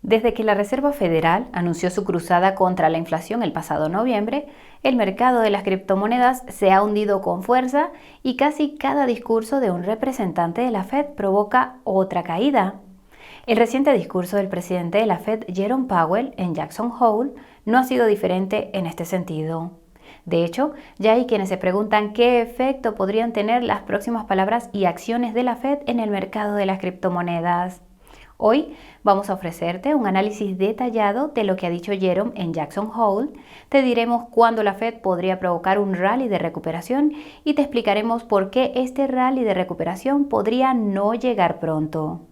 Desde que la Reserva Federal anunció su cruzada contra la inflación el pasado noviembre, el mercado de las criptomonedas se ha hundido con fuerza y casi cada discurso de un representante de la Fed provoca otra caída. El reciente discurso del presidente de la Fed, Jerome Powell, en Jackson Hole, no ha sido diferente en este sentido. De hecho, ya hay quienes se preguntan qué efecto podrían tener las próximas palabras y acciones de la Fed en el mercado de las criptomonedas. Hoy vamos a ofrecerte un análisis detallado de lo que ha dicho Jerome en Jackson Hole, te diremos cuándo la Fed podría provocar un rally de recuperación y te explicaremos por qué este rally de recuperación podría no llegar pronto.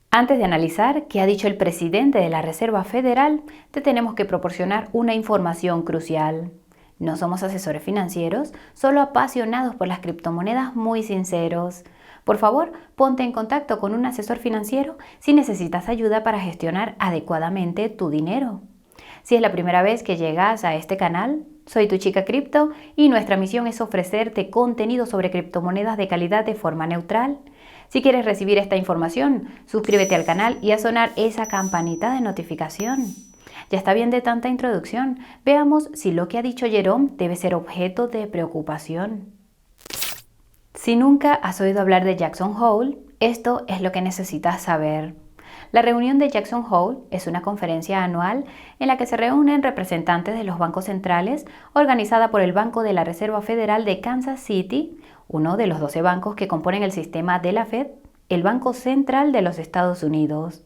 Antes de analizar qué ha dicho el presidente de la Reserva Federal, te tenemos que proporcionar una información crucial. No somos asesores financieros, solo apasionados por las criptomonedas muy sinceros. Por favor, ponte en contacto con un asesor financiero si necesitas ayuda para gestionar adecuadamente tu dinero. Si es la primera vez que llegas a este canal, soy tu chica cripto y nuestra misión es ofrecerte contenido sobre criptomonedas de calidad de forma neutral. Si quieres recibir esta información, suscríbete al canal y haz sonar esa campanita de notificación. Ya está bien de tanta introducción. Veamos si lo que ha dicho Jerome debe ser objeto de preocupación. Si nunca has oído hablar de Jackson Hole, esto es lo que necesitas saber. La reunión de Jackson Hole es una conferencia anual en la que se reúnen representantes de los bancos centrales, organizada por el Banco de la Reserva Federal de Kansas City, uno de los 12 bancos que componen el sistema de la Fed, el Banco Central de los Estados Unidos.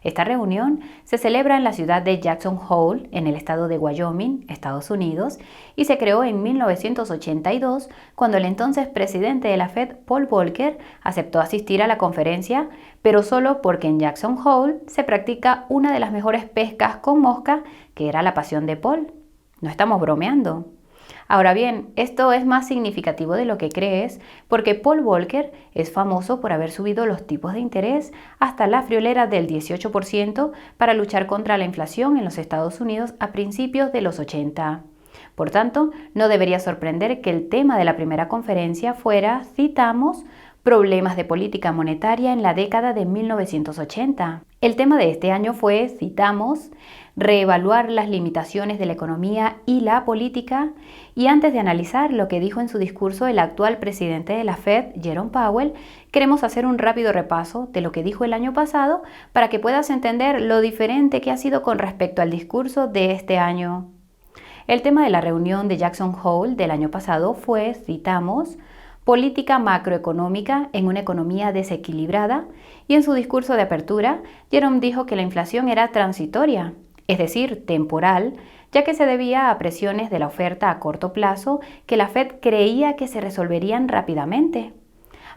Esta reunión se celebra en la ciudad de Jackson Hole, en el estado de Wyoming, Estados Unidos, y se creó en 1982 cuando el entonces presidente de la Fed, Paul Volcker, aceptó asistir a la conferencia, pero solo porque en Jackson Hole se practica una de las mejores pescas con mosca, que era la pasión de Paul. No estamos bromeando. Ahora bien, esto es más significativo de lo que crees porque Paul Volcker es famoso por haber subido los tipos de interés hasta la friolera del 18% para luchar contra la inflación en los Estados Unidos a principios de los 80. Por tanto, no debería sorprender que el tema de la primera conferencia fuera, citamos, problemas de política monetaria en la década de 1980. El tema de este año fue, citamos, reevaluar las limitaciones de la economía y la política, y antes de analizar lo que dijo en su discurso el actual presidente de la Fed, Jerome Powell, queremos hacer un rápido repaso de lo que dijo el año pasado para que puedas entender lo diferente que ha sido con respecto al discurso de este año. El tema de la reunión de Jackson Hole del año pasado fue, citamos, política macroeconómica en una economía desequilibrada, y en su discurso de apertura, Jerome dijo que la inflación era transitoria, es decir, temporal, ya que se debía a presiones de la oferta a corto plazo que la Fed creía que se resolverían rápidamente.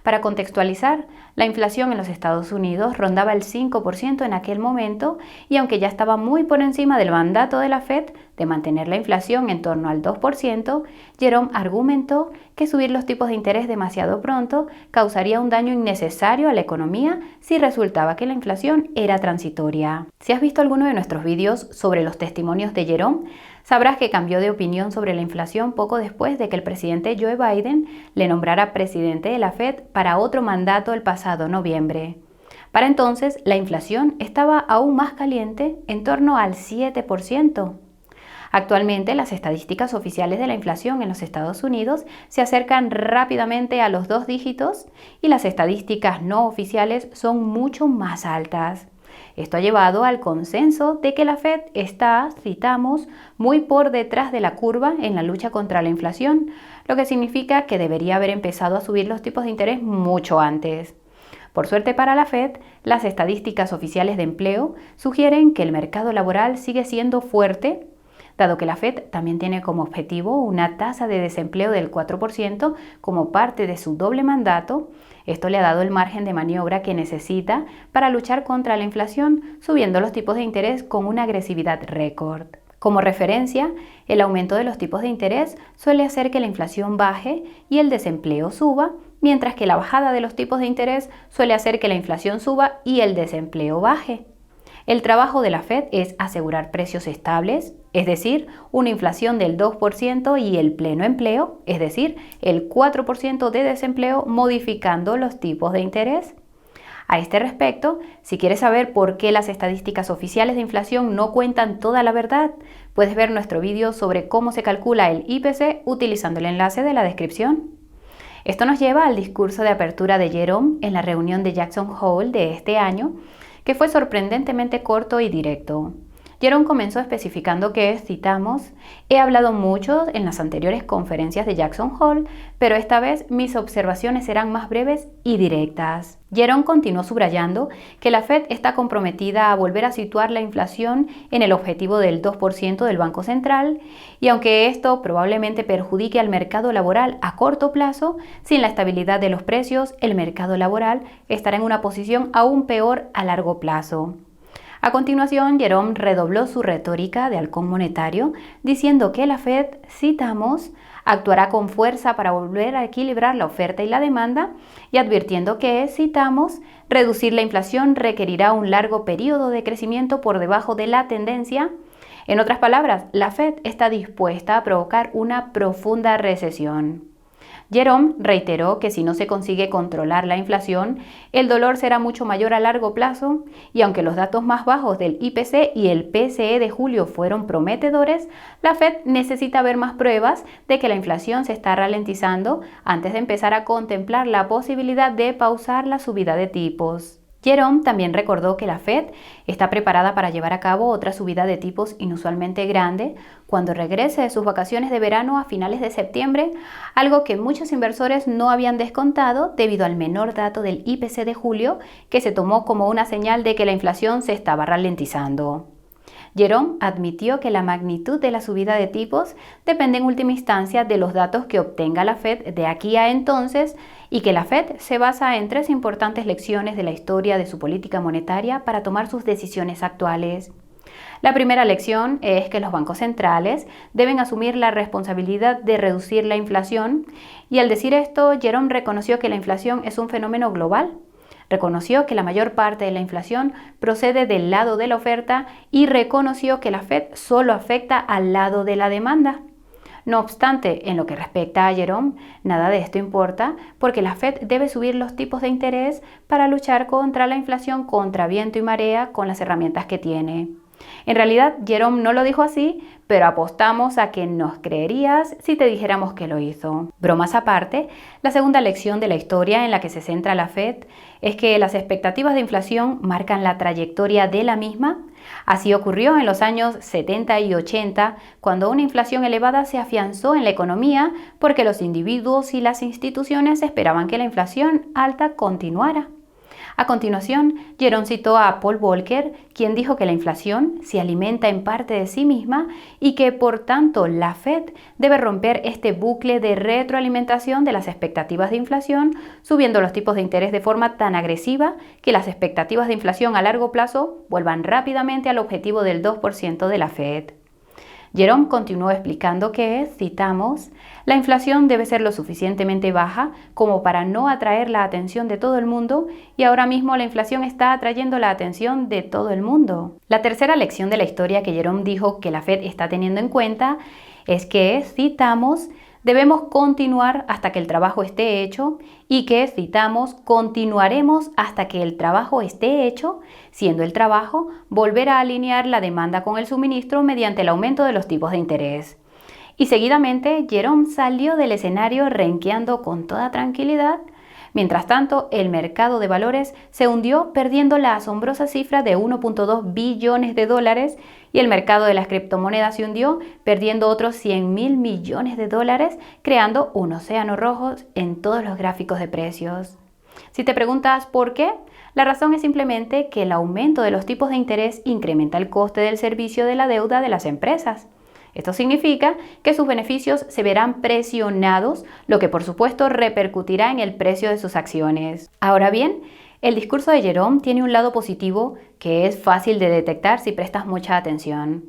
Para contextualizar, la inflación en los Estados Unidos rondaba el 5% en aquel momento y aunque ya estaba muy por encima del mandato de la Fed de mantener la inflación en torno al 2%, Jerome argumentó que subir los tipos de interés demasiado pronto causaría un daño innecesario a la economía si resultaba que la inflación era transitoria. Si has visto alguno de nuestros vídeos sobre los testimonios de Jerome, sabrás que cambió de opinión sobre la inflación poco después de que el presidente Joe Biden le nombrara presidente de la Fed para otro mandato el pasado noviembre. Para entonces, la inflación estaba aún más caliente, en torno al 7%. Actualmente, las estadísticas oficiales de la inflación en los Estados Unidos se acercan rápidamente a los 2 dígitos y las estadísticas no oficiales son mucho más altas. Esto ha llevado al consenso de que la Fed está, citamos, muy por detrás de la curva en la lucha contra la inflación, lo que significa que debería haber empezado a subir los tipos de interés mucho antes. Por suerte para la Fed, las estadísticas oficiales de empleo sugieren que el mercado laboral sigue siendo fuerte, dado que la Fed también tiene como objetivo una tasa de desempleo del 4% como parte de su doble mandato. Esto le ha dado el margen de maniobra que necesita para luchar contra la inflación, subiendo los tipos de interés con una agresividad récord. Como referencia, el aumento de los tipos de interés suele hacer que la inflación baje y el desempleo suba, mientras que la bajada de los tipos de interés suele hacer que la inflación suba y el desempleo baje. El trabajo de la Fed es asegurar precios estables, es decir, una inflación del 2% y el pleno empleo, es decir, el 4% de desempleo, modificando los tipos de interés. A este respecto, si quieres saber por qué las estadísticas oficiales de inflación no cuentan toda la verdad, puedes ver nuestro vídeo sobre cómo se calcula el IPC utilizando el enlace de la descripción. Esto nos lleva al discurso de apertura de Jerome en la reunión de Jackson Hole de este año, que fue sorprendentemente corto y directo. Jerome comenzó especificando que, citamos, he hablado mucho en las anteriores conferencias de Jackson Hole, pero esta vez mis observaciones serán más breves y directas. Jerome continuó subrayando que la Fed está comprometida a volver a situar la inflación en el objetivo del 2% del Banco Central, y aunque esto probablemente perjudique al mercado laboral a corto plazo, sin la estabilidad de los precios, el mercado laboral estará en una posición aún peor a largo plazo. A continuación, Jerome redobló su retórica de halcón monetario, diciendo que la Fed, citamos, actuará con fuerza para volver a equilibrar la oferta y la demanda, y advirtiendo que, citamos, reducir la inflación requerirá un largo periodo de crecimiento por debajo de la tendencia. En otras palabras, la Fed está dispuesta a provocar una profunda recesión. Jerome reiteró que si no se consigue controlar la inflación, el dolor será mucho mayor a largo plazo, y aunque los datos más bajos del IPC y el PCE de julio fueron prometedores, la Fed necesita ver más pruebas de que la inflación se está ralentizando antes de empezar a contemplar la posibilidad de pausar la subida de tipos. Jerome también recordó que la Fed está preparada para llevar a cabo otra subida de tipos inusualmente grande cuando regrese de sus vacaciones de verano a finales de septiembre, algo que muchos inversores no habían descontado debido al menor dato del IPC de julio, que se tomó como una señal de que la inflación se estaba ralentizando. Jerome admitió que la magnitud de la subida de tipos depende en última instancia de los datos que obtenga la Fed de aquí a entonces, y que la Fed se basa en 3 importantes lecciones de la historia de su política monetaria para tomar sus decisiones actuales. La primera lección es que los bancos centrales deben asumir la responsabilidad de reducir la inflación, y al decir esto, Jerome reconoció que la inflación es un fenómeno global. Reconoció que la mayor parte de la inflación procede del lado de la oferta y reconoció que la Fed solo afecta al lado de la demanda. No obstante, en lo que respecta a Jerome, nada de esto importa porque la Fed debe subir los tipos de interés para luchar contra la inflación contra viento y marea con las herramientas que tiene. En realidad, Jerome no lo dijo así, pero apostamos a que nos creerías si te dijéramos que lo hizo. Bromas aparte, la segunda lección de la historia en la que se centra la Fed es que las expectativas de inflación marcan la trayectoria de la misma. Así ocurrió en los años 70 y 80, cuando una inflación elevada se afianzó en la economía porque los individuos y las instituciones esperaban que la inflación alta continuara. A continuación, Jerome citó a Paul Volcker, quien dijo que la inflación se alimenta en parte de sí misma y que, por tanto, la Fed debe romper este bucle de retroalimentación de las expectativas de inflación, subiendo los tipos de interés de forma tan agresiva que las expectativas de inflación a largo plazo vuelvan rápidamente al objetivo del 2% de la Fed. Jerome continuó explicando que, citamos, la inflación debe ser lo suficientemente baja como para no atraer la atención de todo el mundo, y ahora mismo la inflación está atrayendo la atención de todo el mundo. La tercera lección de la historia que Jerome dijo que la Fed está teniendo en cuenta es que, citamos, debemos continuar hasta que el trabajo esté hecho, y que, citamos, continuaremos hasta que el trabajo esté hecho, siendo el trabajo volver a alinear la demanda con el suministro mediante el aumento de los tipos de interés. Y seguidamente, Jerome salió del escenario renqueando con toda tranquilidad. Mientras tanto, el mercado de valores se hundió perdiendo la asombrosa cifra de 1.2 billones de dólares, y el mercado de las criptomonedas se hundió perdiendo otros 100.000 millones de dólares, creando un océano rojo en todos los gráficos de precios. Si te preguntas por qué, la razón es simplemente que el aumento de los tipos de interés incrementa el coste del servicio de la deuda de las empresas. Esto significa que sus beneficios se verán presionados, lo que por supuesto repercutirá en el precio de sus acciones. Ahora bien, el discurso de Jerome tiene un lado positivo que es fácil de detectar si prestas mucha atención.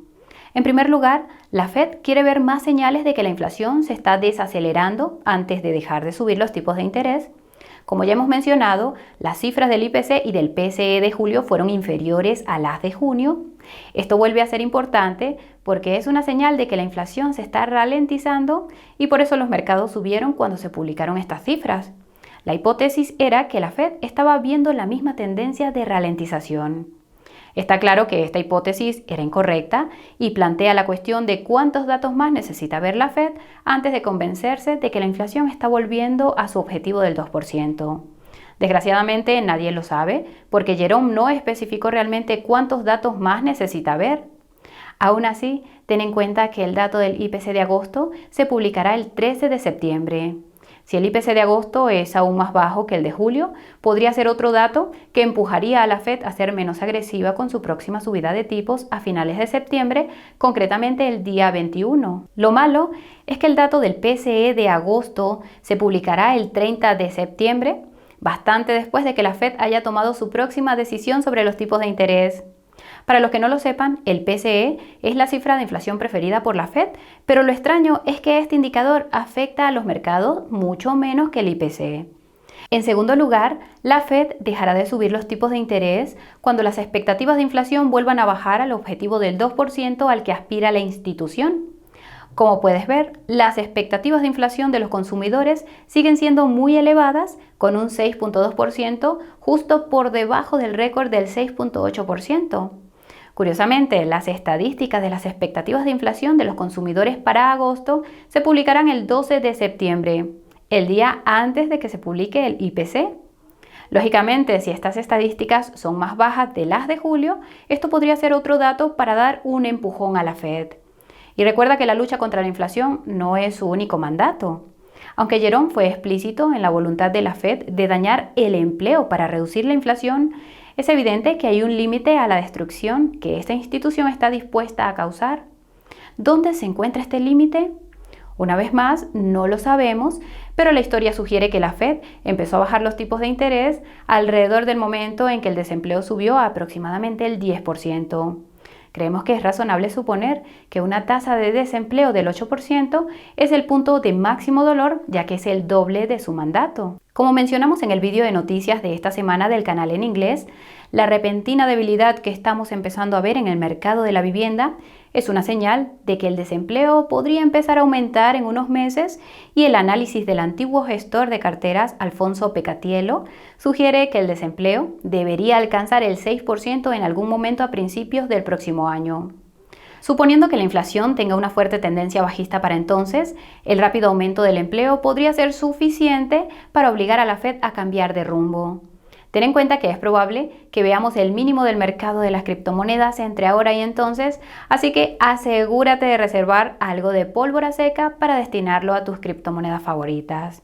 En primer lugar, la Fed quiere ver más señales de que la inflación se está desacelerando antes de dejar de subir los tipos de interés. Como ya hemos mencionado, las cifras del IPC y del PCE de julio fueron inferiores a las de junio. Esto vuelve a ser importante porque es una señal de que la inflación se está ralentizando y por eso los mercados subieron cuando se publicaron estas cifras. La hipótesis era que la Fed estaba viendo la misma tendencia de ralentización. Está claro que esta hipótesis era incorrecta y plantea la cuestión de cuántos datos más necesita ver la Fed antes de convencerse de que la inflación está volviendo a su objetivo del 2%. Desgraciadamente nadie lo sabe porque Jerome no especificó realmente cuántos datos más necesita ver. Aún así, ten en cuenta que el dato del IPC de agosto se publicará el 13 de septiembre. Si el IPC de agosto es aún más bajo que el de julio, podría ser otro dato que empujaría a la Fed a ser menos agresiva con su próxima subida de tipos a finales de septiembre, concretamente el día 21. Lo malo es que el dato del PCE de agosto se publicará el 30 de septiembre, bastante después de que la Fed haya tomado su próxima decisión sobre los tipos de interés. Para los que no lo sepan, el PCE es la cifra de inflación preferida por la Fed, pero lo extraño es que este indicador afecta a los mercados mucho menos que el IPC. En segundo lugar, la Fed dejará de subir los tipos de interés cuando las expectativas de inflación vuelvan a bajar al objetivo del 2% al que aspira la institución. Como puedes ver, las expectativas de inflación de los consumidores siguen siendo muy elevadas, con un 6.2%, justo por debajo del récord del 6.8%. Curiosamente, las estadísticas de las expectativas de inflación de los consumidores para agosto se publicarán el 12 de septiembre, el día antes de que se publique el IPC. Lógicamente, si estas estadísticas son más bajas de las de julio, esto podría ser otro dato para dar un empujón a la Fed. Y recuerda que la lucha contra la inflación no es su único mandato. Aunque Jerome fue explícito en la voluntad de la Fed de dañar el empleo para reducir la inflación, es evidente que hay un límite a la destrucción que esta institución está dispuesta a causar. ¿Dónde se encuentra este límite? Una vez más, no lo sabemos, pero la historia sugiere que la Fed empezó a bajar los tipos de interés alrededor del momento en que el desempleo subió a aproximadamente el 10%. Creemos que es razonable suponer que una tasa de desempleo del 8% es el punto de máximo dolor, ya que es el doble de su mandato. Como mencionamos en el vídeo de noticias de esta semana del canal en inglés, la repentina debilidad que estamos empezando a ver en el mercado de la vivienda es una señal de que el desempleo podría empezar a aumentar en unos meses y el análisis del antiguo gestor de carteras, Alfonso Pecatielo, sugiere que el desempleo debería alcanzar el 6% en algún momento a principios del próximo año. Suponiendo que la inflación tenga una fuerte tendencia bajista para entonces, el rápido aumento del empleo podría ser suficiente para obligar a la Fed a cambiar de rumbo. Ten en cuenta que es probable que veamos el mínimo del mercado de las criptomonedas entre ahora y entonces, así que asegúrate de reservar algo de pólvora seca para destinarlo a tus criptomonedas favoritas.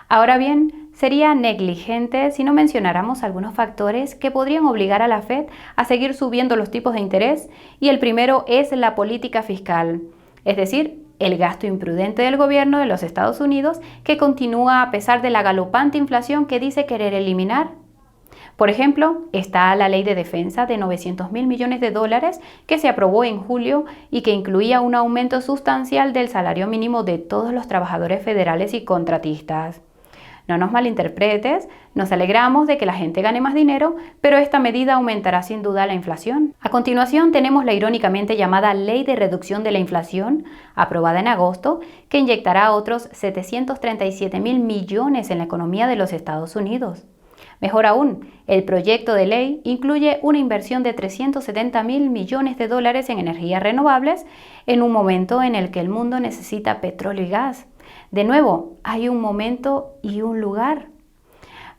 Ahora bien, sería negligente si no mencionáramos algunos factores que podrían obligar a la Fed a seguir subiendo los tipos de interés, y el primero es la política fiscal, es decir, el gasto imprudente del gobierno de los Estados Unidos que continúa a pesar de la galopante inflación que dice querer eliminar. Por ejemplo, está la Ley de Defensa de $900.000 millones que se aprobó en julio y que incluía un aumento sustancial del salario mínimo de todos los trabajadores federales y contratistas. No nos malinterpretes, nos alegramos de que la gente gane más dinero, pero esta medida aumentará sin duda la inflación. A continuación tenemos la irónicamente llamada Ley de Reducción de la Inflación, aprobada en agosto, que inyectará otros $737.000 millones en la economía de los Estados Unidos. Mejor aún, el proyecto de ley incluye una inversión de $370.000 millones en energías renovables en un momento en el que el mundo necesita petróleo y gas. De nuevo, hay un momento y un lugar.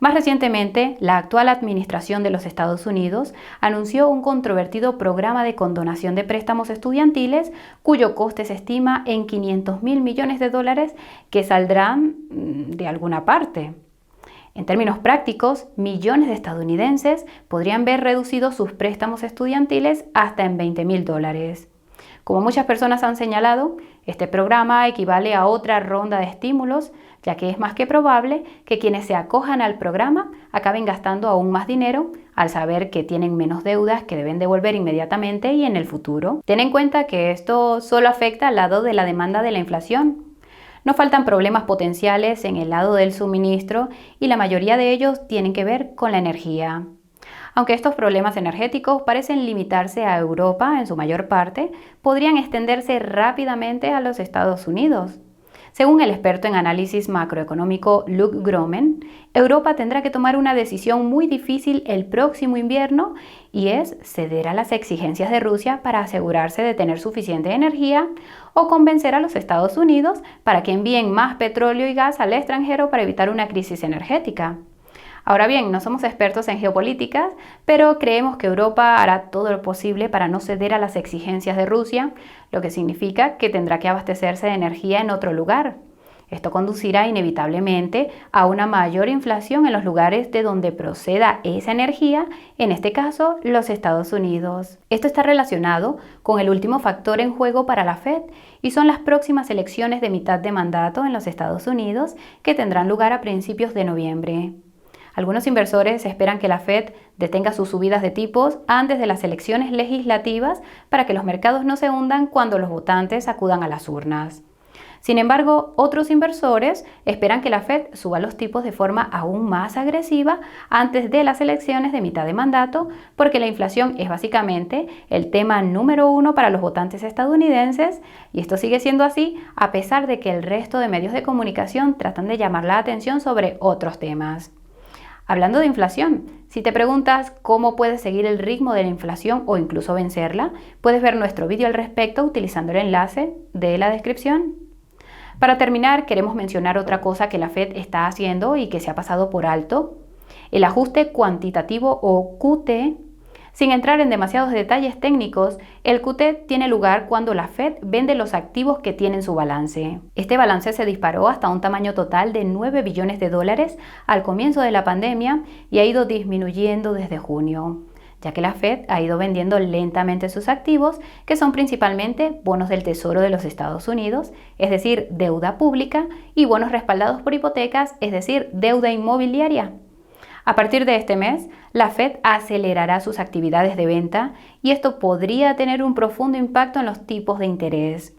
Más recientemente, la actual administración de los Estados Unidos anunció un controvertido programa de condonación de préstamos estudiantiles cuyo coste se estima en $500.000 millones que saldrán de alguna parte. En términos prácticos, millones de estadounidenses podrían ver reducidos sus préstamos estudiantiles hasta en $20.000. Como muchas personas han señalado, este programa equivale a otra ronda de estímulos, ya que es más que probable que quienes se acojan al programa acaben gastando aún más dinero al saber que tienen menos deudas que deben devolver inmediatamente y en el futuro. Ten en cuenta que esto solo afecta al lado de la demanda de la inflación. No faltan problemas potenciales en el lado del suministro y la mayoría de ellos tienen que ver con la energía. Aunque estos problemas energéticos parecen limitarse a Europa en su mayor parte, podrían extenderse rápidamente a los Estados Unidos. Según el experto en análisis macroeconómico Luke Gromen, Europa tendrá que tomar una decisión muy difícil el próximo invierno y es ceder a las exigencias de Rusia para asegurarse de tener suficiente energía o convencer a los Estados Unidos para que envíen más petróleo y gas al extranjero para evitar una crisis energética. Ahora bien, no somos expertos en geopolítica, pero creemos que Europa hará todo lo posible para no ceder a las exigencias de Rusia, lo que significa que tendrá que abastecerse de energía en otro lugar. Esto conducirá inevitablemente a una mayor inflación en los lugares de donde proceda esa energía, en este caso, los Estados Unidos. Esto está relacionado con el último factor en juego para la Fed y son las próximas elecciones de mitad de mandato en los Estados Unidos que tendrán lugar a principios de noviembre. Algunos inversores esperan que la Fed detenga sus subidas de tipos antes de las elecciones legislativas para que los mercados no se hundan cuando los votantes acudan a las urnas. Sin embargo, otros inversores esperan que la Fed suba los tipos de forma aún más agresiva antes de las elecciones de mitad de mandato, porque la inflación es básicamente el tema número uno para los votantes estadounidenses, y esto sigue siendo así a pesar de que el resto de medios de comunicación tratan de llamar la atención sobre otros temas. Hablando de inflación, si te preguntas cómo puedes seguir el ritmo de la inflación o incluso vencerla, puedes ver nuestro vídeo al respecto utilizando el enlace de la descripción. Para terminar, queremos mencionar otra cosa que la Fed está haciendo y que se ha pasado por alto: el ajuste cuantitativo o QT. Sin entrar en demasiados detalles técnicos, el QT tiene lugar cuando la Fed vende los activos que tiene en su balance. Este balance se disparó hasta un tamaño total de 9 billones de dólares al comienzo de la pandemia y ha ido disminuyendo desde junio, ya que la Fed ha ido vendiendo lentamente sus activos, que son principalmente bonos del Tesoro de los Estados Unidos, es decir, deuda pública, y bonos respaldados por hipotecas, es decir, deuda inmobiliaria. A partir de este mes, la Fed acelerará sus actividades de venta y esto podría tener un profundo impacto en los tipos de interés.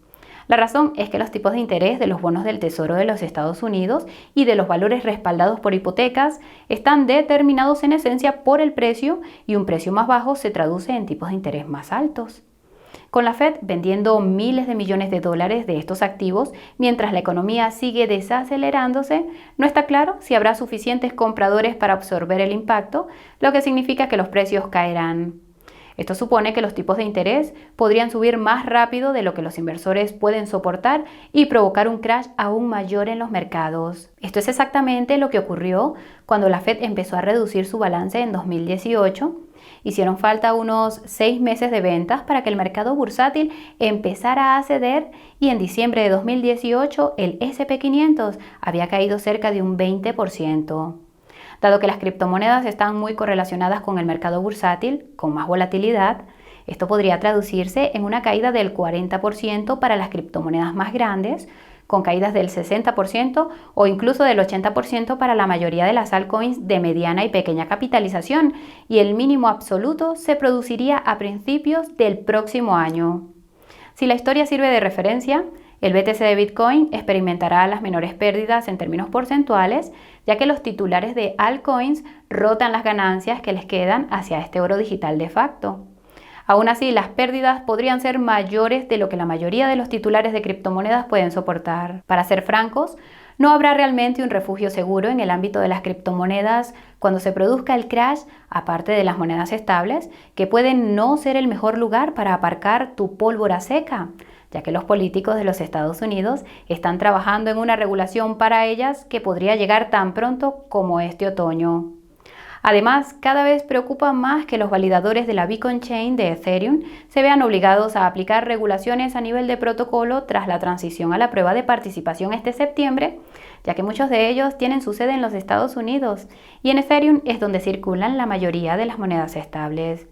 La razón es que los tipos de interés de los bonos del Tesoro de los Estados Unidos y de los valores respaldados por hipotecas están determinados en esencia por el precio, y un precio más bajo se traduce en tipos de interés más altos. Con la Fed vendiendo miles de millones de dólares de estos activos mientras la economía sigue desacelerándose, no está claro si habrá suficientes compradores para absorber el impacto, lo que significa que los precios caerán. Esto supone que los tipos de interés podrían subir más rápido de lo que los inversores pueden soportar y provocar un crash aún mayor en los mercados. Esto es exactamente lo que ocurrió cuando la Fed empezó a reducir su balance en 2018. Hicieron falta unos 6 meses de ventas para que el mercado bursátil empezara a ceder, y en diciembre de 2018 el S&P 500 había caído cerca de un 20%. Dado que las criptomonedas están muy correlacionadas con el mercado bursátil, con más volatilidad, esto podría traducirse en una caída del 40% para las criptomonedas más grandes, con caídas del 60% o incluso del 80% para la mayoría de las altcoins de mediana y pequeña capitalización, y el mínimo absoluto se produciría a principios del próximo año. Si la historia sirve de referencia, el BTC de Bitcoin experimentará las menores pérdidas en términos porcentuales, ya que los titulares de altcoins rotan las ganancias que les quedan hacia este oro digital de facto. Aún así, las pérdidas podrían ser mayores de lo que la mayoría de los titulares de criptomonedas pueden soportar. Para ser francos, no habrá realmente un refugio seguro en el ámbito de las criptomonedas cuando se produzca el crash, aparte de las monedas estables, que pueden no ser el mejor lugar para aparcar tu pólvora seca, ya que los políticos de los Estados Unidos están trabajando en una regulación para ellas que podría llegar tan pronto como este otoño. Además, cada vez preocupa más que los validadores de la Beacon Chain de Ethereum se vean obligados a aplicar regulaciones a nivel de protocolo tras la transición a la prueba de participación este septiembre, ya que muchos de ellos tienen su sede en los Estados Unidos y en Ethereum es donde circulan la mayoría de las monedas estables.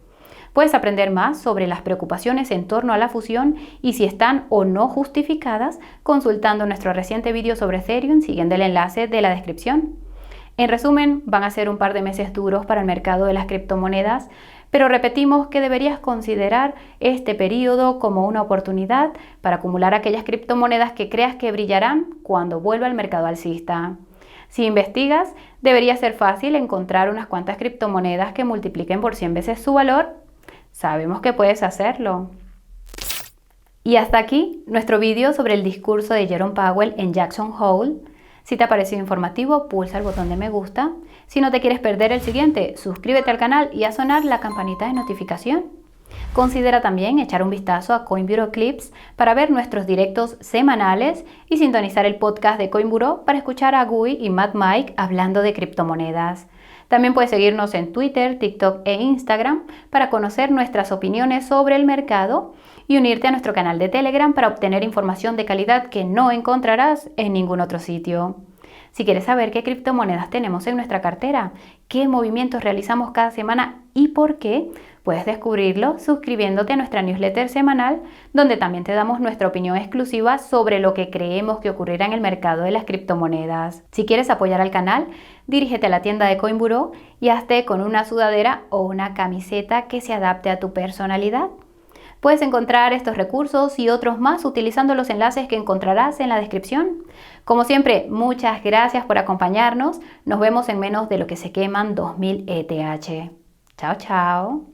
Puedes aprender más sobre las preocupaciones en torno a la fusión y si están o no justificadas consultando nuestro reciente vídeo sobre Ethereum siguiendo el enlace de la descripción. En resumen, van a ser un par de meses duros para el mercado de las criptomonedas, pero repetimos que deberías considerar este periodo como una oportunidad para acumular aquellas criptomonedas que creas que brillarán cuando vuelva el mercado alcista. Si investigas, debería ser fácil encontrar unas cuantas criptomonedas que multipliquen por 100 veces su valor. Sabemos que puedes hacerlo. Y hasta aquí nuestro vídeo sobre el discurso de Jerome Powell en Jackson Hole. Si te ha parecido informativo, pulsa el botón de me gusta. Si no te quieres perder el siguiente, suscríbete al canal y haz sonar la campanita de notificación. Considera también echar un vistazo a CoinBureau Clips para ver nuestros directos semanales y sintonizar el podcast de CoinBureau para escuchar a Gui y Mad Mike hablando de criptomonedas. También puedes seguirnos en Twitter, TikTok e Instagram para conocer nuestras opiniones sobre el mercado y unirte a nuestro canal de Telegram para obtener información de calidad que no encontrarás en ningún otro sitio. Si quieres saber qué criptomonedas tenemos en nuestra cartera, qué movimientos realizamos cada semana y por qué, puedes descubrirlo suscribiéndote a nuestra newsletter semanal, donde también te damos nuestra opinión exclusiva sobre lo que creemos que ocurrirá en el mercado de las criptomonedas. Si quieres apoyar al canal, dirígete a la tienda de CoinBureau y hazte con una sudadera o una camiseta que se adapte a tu personalidad. Puedes encontrar estos recursos y otros más utilizando los enlaces que encontrarás en la descripción. Como siempre, muchas gracias por acompañarnos. Nos vemos en menos de lo que se queman 2000 ETH. Chao, chao.